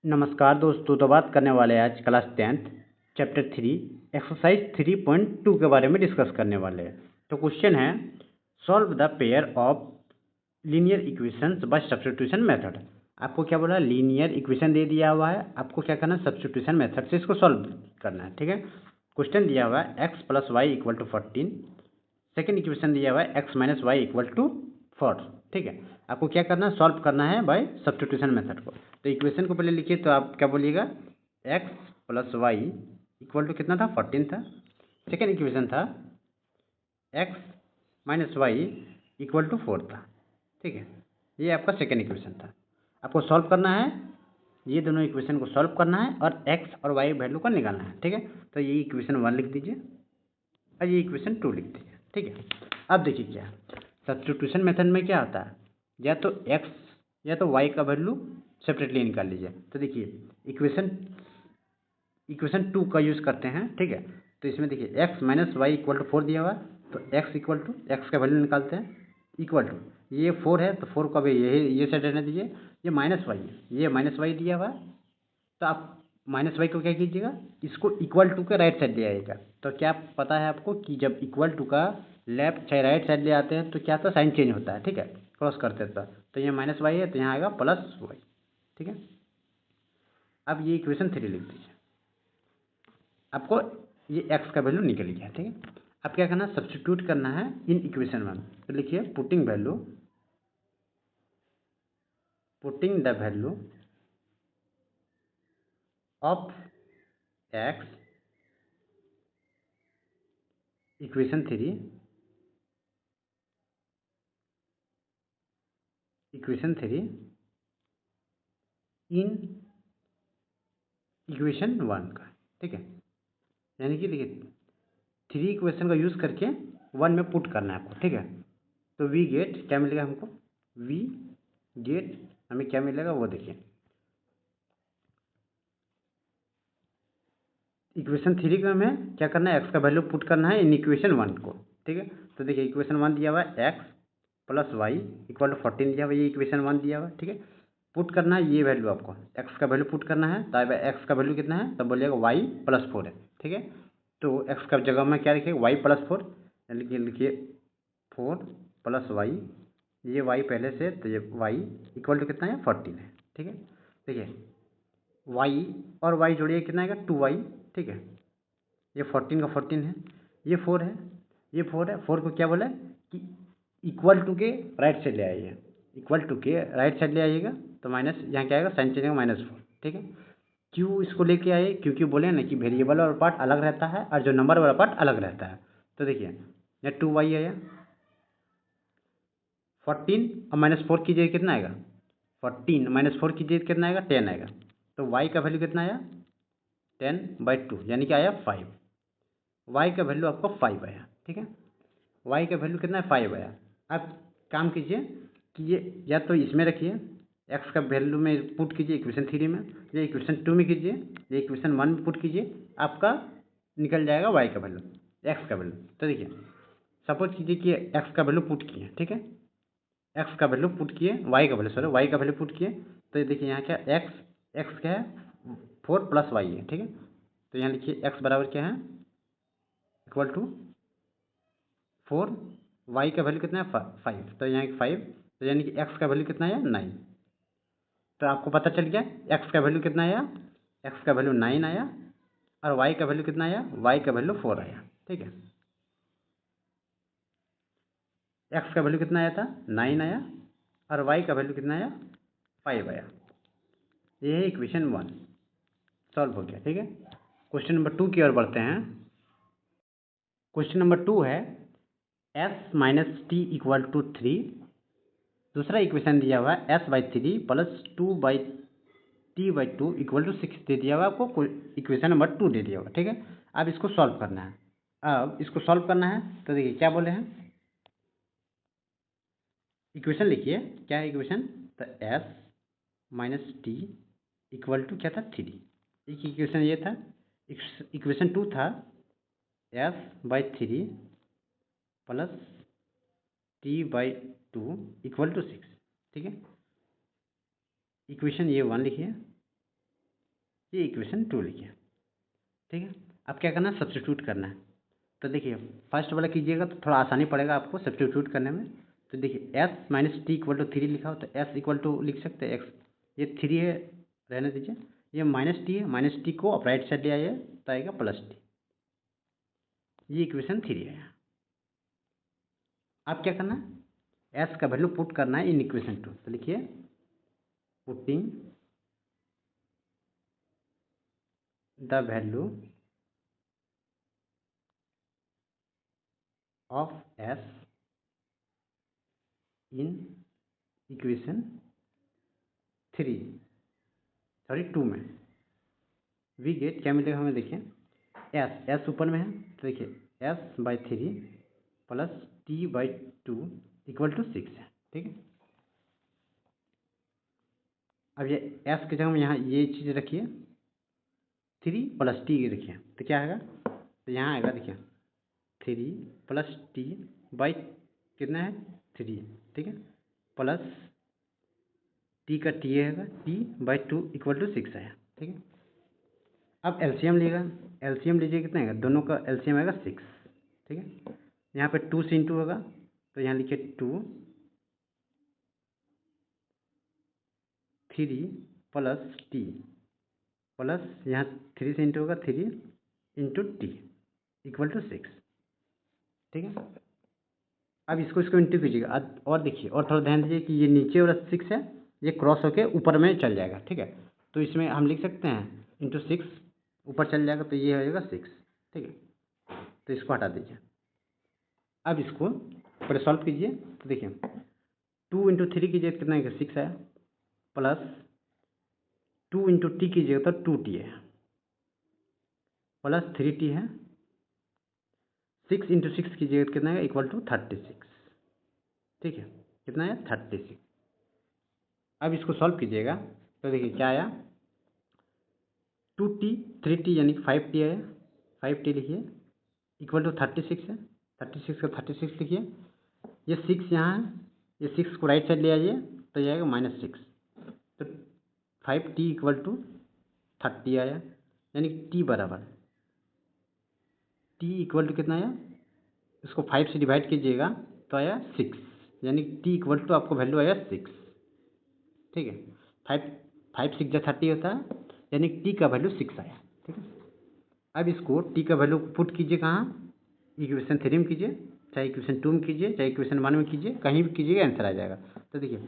नमस्कार दोस्तों। तो बात करने वाले हैं आज क्लास 10th चैप्टर 3 एक्सरसाइज 3.2 के बारे में डिस्कस करने वाले हैं। तो क्वेश्चन है solve the pair of linear equations bye substitution method. आपको क्या बोला, लीनियर इक्वेशन दे दिया हुआ है, आपको क्या करना है, सब्स्टिट्यूशन मेथड से इसको सॉल्व करना है। ठीक है, क्वेश्चन दिया हुआ है X plus Y equal to 14, second equation दिया हुआ है X minus Y equal to 4। ठीक है, आपको क्या करना है, सॉल्व करना है बाय सब्स्टिट्यूशन मेथड को। तो इक्वेशन को पहले लिखिए, तो आप क्या बोलिएगा, X plus Y equal to कितना था, 14 था। सेकेंड इक्वेशन था X minus Y equal to 4 था। ठीक है, ये आपका सेकेंड इक्वेशन था। आपको सॉल्व करना है, ये दोनों इक्वेशन को सॉल्व करना है और एक्स और वाई वैल्यू का निकालना है। ठीक है, तो ये इक्वेशन 1 लिख दीजिए और ये इक्वेशन 2 लिख दीजिए। ठीक है, अब देखिए क्या सब्स्टिट्यूशन मेथड में क्या होता है, या तो एक्स या तो वाई का वैल्यू सेपरेटली निकाल लीजिए। तो देखिए इक्वेशन 2 का यूज़ करते हैं। ठीक है, तो इसमें देखिए X minus Y equal to 4 दिया हुआ है, तो एक्स इक्वल टू एक्स का वैल्यू निकालते हैं इक्वल टू ये 4 है, तो 4 को भी ये साइड रहने दीजिए। ये माइनस वाई है, ये माइनस वाई दिया हुआ है, तो आप माइनस वाई को क्या कीजिएगा, इसको इक्वल टू के राइट साइड ले आइएगा। तो क्या पता है आपको कि जब इक्वल टू का लेफ्ट चाहे राइट साइड ले आते हैं तो क्या होता है, साइन चेंज होता है। ठीक है, क्रॉस करते हैं तो ये माइनस वाई है, तो यहाँ आएगा प्लस वाई। ठीक है, अब ये इक्वेशन 3 लिख दीजिए। आपको ये एक्स का वैल्यू निकल गया। ठीक है, अब क्या करना है, सब्स्टिट्यूट करना है इन इक्वेशन 1। तो लिखिए putting the value of x equation 3 in equation 1 का। ठीक है, यानी कि देखिए 3 इक्वेशन का यूज़ करके 1 में पुट करना है आपको। ठीक है, तो वी गेट क्या मिलेगा हमको, वी गेट हमें क्या मिलेगा वो देखिए, इक्वेशन 3 का हमें क्या करना है, एक्स का वैल्यू पुट करना है इन इक्वेशन 1 को। ठीक है, तो देखिए इक्वेशन 1 दिया हुआ है X plus Y equal to 14 दिया हुआ है, ये इक्वेशन 1 दिया हुआ है। ठीक है, पुट करना है ये वैल्यू, आपको एक्स का वैल्यू पुट करना है। तो एक्स का वैल्यू कितना है, तब बोलिएगा वाई प्लस 4 है। ठीक है, तो एक्स का जगह में क्या लिखिए, वाई प्लस 4, लिखिए 4 प्लस वाई, ये वाई पहले से, तो ये वाई इक्वल टू कितना है, 14 है। ठीक है, देखिए वाई और वाई जोड़िए कितना आएगा, 2y। ठीक है, ये 14 का 14 है, ये 4 है, ये 4 है। 4 को क्या बोला है कि इक्वल टू के राइट साइड ले आइए, इक्वल टू के राइट साइड ले आइएगा, तो माइनस यहाँ क्या आएगा, साइन चेंज -4। ठीक है, क्यों इसको लेके आए, क्योंकि बोले ना कि वेरिएबल वाला पार्ट अलग रहता है और जो नंबर वाला पार्ट अलग रहता है। तो देखिए यहाँ 2y आया, 14 और -4 कीजिए कितना आएगा, 14 -4 कीजिए कितना आएगा, 10 आएगा। तो y का वैल्यू कितना आया, 10/2, यानी कि आया 5। y का वैल्यू आपको 5 आया। ठीक है, y का वैल्यू कितना है, 5 आया। अब काम कीजिए कि ये या तो इसमें रखिए, x का वैल्यू में पुट कीजिए इक्वेशन 3 में, या इक्वेशन 2 में कीजिए, या इक्वेशन 1 में पुट कीजिए, आपका निकल जाएगा y का वैल्यू, x का वैल्यू। तो देखिए सपोज कीजिए कि x का वैल्यू पुट किए। ठीक है, x का वैल्यू पुट किए, y का वैल्यू y का वैल्यू पुट किए, तो ये देखिए यहाँ क्या x क्या है, 4 प्लस वाई है। ठीक है, तो यहाँ लिखिए x बराबर क्या है, इक्वल टू 4, वाई का वैल्यू कितना है, 5, तो यहाँ 5, तो यानी कि एक्स का वैल्यू कितना है, 9। तो आपको पता चल गया एक्स का वैल्यू कितना आया, एक्स का वैल्यू 9 आया, और वाई का वैल्यू कितना आया, वाई का वैल्यू 4 आया। ठीक है, एक्स का वैल्यू कितना आया था, 9 आया, और वाई का वैल्यू कितना आया, 5 आया। ये है इक्वेशन 1, सॉल्व हो गया। ठीक है, क्वेश्चन नंबर 2 की ओर बढ़ते हैं। क्वेश्चन नंबर 2 है s minus T equal to 3, दूसरा इक्वेशन दिया हुआ है s/3 plus 2/t/2 equal to 6 दे दिया हुआ है आपको, इक्वेशन नंबर 2 दे दिया हुआ। ठीक है, अब इसको सॉल्व करना है। अब इसको सॉल्व करना है, तो देखिए क्या बोले हैं, इक्वेशन लिखिए, क्या है इक्वेशन, तो s minus T equal to क्या था, 3। एक इक्वेशन ये था, इक्वेशन 2 था s/3 plus t/2 equal to 6। ठीक है, इक्वेशन ये 1 लिखिए, ये इक्वेशन 2 लिखिए। ठीक है, अब क्या करना है, सब्स्टिट्यूट करना है। तो देखिए फर्स्ट वाला कीजिएगा तो थोड़ा आसानी पड़ेगा आपको सब्स्टिट्यूट करने में। तो देखिए S minus T equal to 3 लिखा हो तो एस इक्वल टू लिख सकते हैं एक्स, ये 3 है, रहने दीजिए। ये माइनस टी है, माइनस टी को आप राइट साइड ले आइए तो आएगा प्लस टी। ये इक्वेशन 3 है। अब क्या करना है, एस का वैल्यू पुट करना है इन इक्वेशन 2। तो लिखिए putting the value of S in equation 3 sorry 2 में वी गेट क्या मिलेगा हमें, देखिए एस ऊपर में है तो देखिए S by 3 plus T by 2 equal to 6 है। ठीक है, अब ये एस की जगह में यहाँ ये चीज़ रखिए, 3 प्लस टी रखिए तो क्या आएगा, तो यहाँ आएगा देखिए 3 प्लस टी बाई कितना है 3। ठीक है, प्लस टी का टी आएगा टी बाई 2 इक्वल टू 6 आया। ठीक है, अब एलसीएम लीजिएगा, एलसीएम लीजिए कितना आएगा, दोनों का एलसीएम आएगा 6। ठीक है, यहाँ पे 2 से इंटू होगा तो यहाँ लिखिए 2 3 प्लस टी प्लस यहाँ 3 से इंटू होगा 3 इंटू टी इक्वल टू 6। ठीक है, अब इसको इंटू कीजिएगा। और देखिए और थोड़ा ध्यान दीजिए कि ये नीचे वाला 6 है ये क्रॉस होके ऊपर में चल जाएगा। ठीक है, तो इसमें हम लिख सकते हैं इंटू 6 ऊपर चल जाएगा तो ये हो जाएगा 6। ठीक है, तो इसको हटा दीजिए। अब इसको पहले सॉल्व कीजिए तो देखिए 2 इंटू 3 कीजिए कितना है 6 है, प्लस 2 इंटू टी कीजिएगा तो 2 टी है, प्लस 3 टी है, 6 इंटू 6 कीजिएगा कितना है इक्वल टू 36। ठीक है, कितना है 36। अब इसको सॉल्व कीजिएगा तो देखिए क्या आया, 2t 3t यानी कि 5t आया, 5t लिखिए इक्वल टू 36 है, 36 का 36 लिखिए, ये 6 यहाँ है, ये 6 को राइट साइड ले आइए तो ये आएगा -6। तो 5t इक्वल टू 30 आया, यानी t बराबर t इक्वल टू कितना आया, इसको 5 से डिवाइड कीजिएगा तो आया 6, यानी t इक्वल टू आपको वैल्यू आया 6। ठीक है, 5 6 जा 30 होता है, यानी t का वैल्यू 6 आया। ठीक है, अब इसको t का वैल्यू पुट कीजिए कहाँ, इक्वेशन 3 में कीजिए, चाहे इक्वेशन 2 में कीजिए, चाहे इक्वेशन 1 में कीजिए, कहीं भी कीजिएगा आंसर आ जाएगा। तो देखिए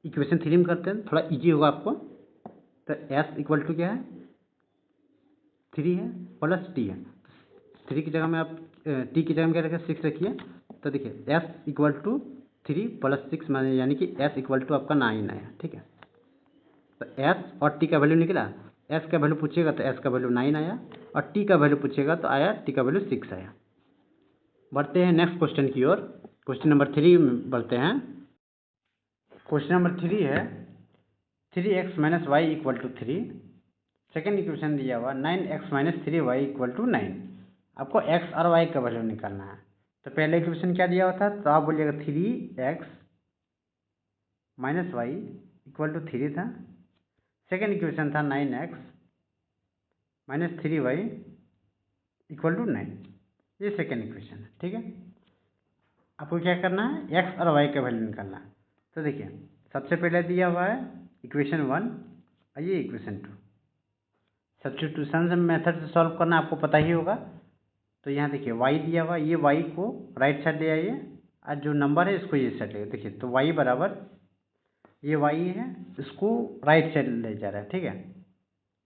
इक्वेशन 3 में करते हैं थोड़ा इजी होगा आपको। तो s इक्वल टू क्या है 3 है प्लस t है, 3 की जगह में आप t की जगह में क्या रखें 6 रखिए। तो देखिए s इक्वल टू 3 प्लस 6 माने यानी कि s इक्वल टू आपका 9 आया। ठीक है, तो s और t का वैल्यू निकला, s का वैल्यू पूछिएगा तो s का वैल्यू 9 आया, और t का वैल्यू पूछिएगा तो आया t का वैल्यू 6 आया। बढ़ते हैं नेक्स्ट क्वेश्चन की ओर, क्वेश्चन नंबर 3 में बढ़ते हैं। क्वेश्चन नंबर 3 है 3x minus Y equal to 3। Second equation दिया हुआ 9x minus 3y equal to 9। आपको x और y का वैल्यू निकालना है। तो पहले इक्वेशन क्या दिया हुआ था, तो आप बोलिएगा 3x minus Y equal to 3 था। सेकेंड इक्वेशन था 9x minus 3y equal to 9। ये सेकेंड इक्वेशन है। ठीक है, आपको क्या करना है, x और y का वैल्यू निकालना है। तो देखिए सबसे पहले दिया हुआ है इक्वेशन 1 और ये इक्वेशन 2। सब्स्टिट्यूशन मेथड से सॉल्व करना आपको पता ही होगा। तो यहाँ देखिए y दिया हुआ, ये y को राइट साइड ले आइए और जो नंबर है इसको ये साइड ले, देखिए तो y बराबर ये y है, इसको राइट साइड ले जा रहा है। ठीक है,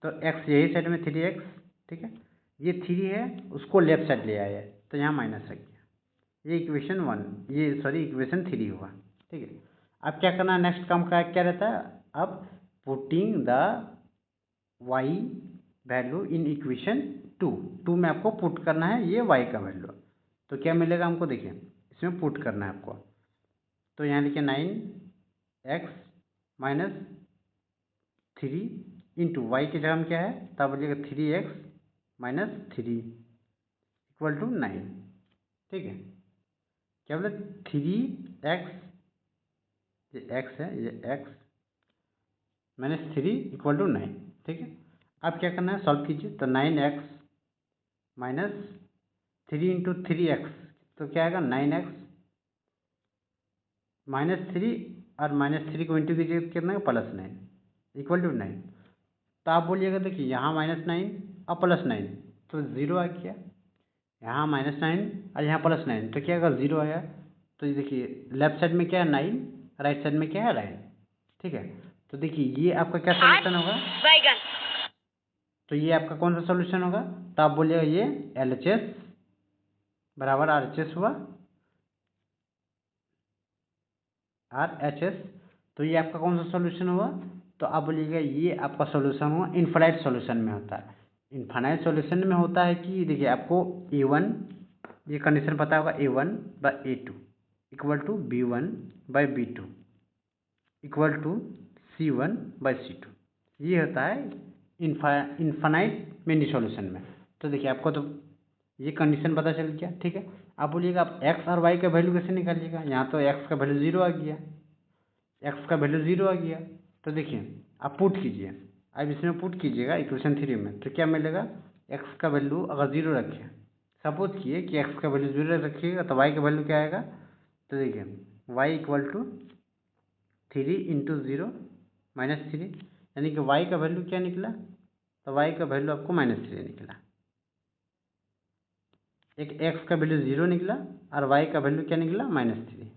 तो x यही साइड में 3x। ठीक है, ये 3 है उसको लेफ्ट साइड ले आया तो यहाँ माइनस रख दिया। ये इक्वेशन 1, ये सॉरी इक्वेशन 3 हुआ। ठीक है, अब क्या करना है, नेक्स्ट काम का क्या रहता है, अब putting the y value in equation 2 में आपको पुट करना है ये y का वैल्यू। तो क्या मिलेगा हमको, देखिए इसमें पुट करना है आपको। तो यहाँ लिखिए 9x माइनस 3 इंटू वाई की जगह में क्या है, तब बोलिएगा 3x माइनस 3 इक्वल टू 9। ठीक है, क्या बोले 3x, ये x है, ये x माइनस 3 इक्वल टू 9। ठीक है, अब क्या करना है, सॉल्व कीजिए। तो 9x माइनस 3 इंटू 3x, तो क्या आएगा 9x -3, और -3 को इंटू कीजिए कितना +9 इक्वल टू 9। तो आप बोलिएगा देखिए यहाँ -9 और +9 तो 0 आ गया, यहाँ -9 और यहाँ +9 तो क्या आएगा 0 आया। तो ये देखिए लेफ्ट साइड में क्या है 9, राइट साइड में क्या है 9, ठीक है। तो देखिए ये आपका क्या सोल्यूशन होगा, तो ये आपका कौन सा सोल्यूशन होगा, तो आप बोलिएगा ये LHS बराबर RHS हुआ, RHS। तो ये आपका कौन सा सोल्यूशन हुआ, तो आप बोलिएगा ये आपका सोल्यूशन हुआ इनफाइनाइट सोल्यूशन में होता है। इनफाइनाइट सोल्यूशन में होता है कि देखिए आपको A1, ये कंडीशन पता होगा, A1/A2 equal to B1/B2 equal to C1/C2, ये होता है इनफाइनाइट मिनी सॉल्यूशन में। तो देखिए आपको तो ये कंडीशन पता चल गया, ठीक है। आप बोलिएगा आप x और y का वैल्यू कैसे निकालिएगा, यहाँ तो x का वैल्यू 0 आ गया, x का वैल्यू 0 आ गया। तो देखिए आप पुट कीजिए, अब इसमें पुट कीजिएगा इक्वेशन 3 में, तो क्या मिलेगा, x का वैल्यू अगर 0 रखें, सपोज किए कि x का वैल्यू 0 रखिएगा तो y का वैल्यू क्या आएगा, तो देखिए y इक्वल टू 3 इंटू 0 -3, यानी कि y का वैल्यू क्या निकला, तो y का वैल्यू आपको -3 निकला। एक x का वैल्यू 0 निकला और y का वैल्यू क्या निकला -3।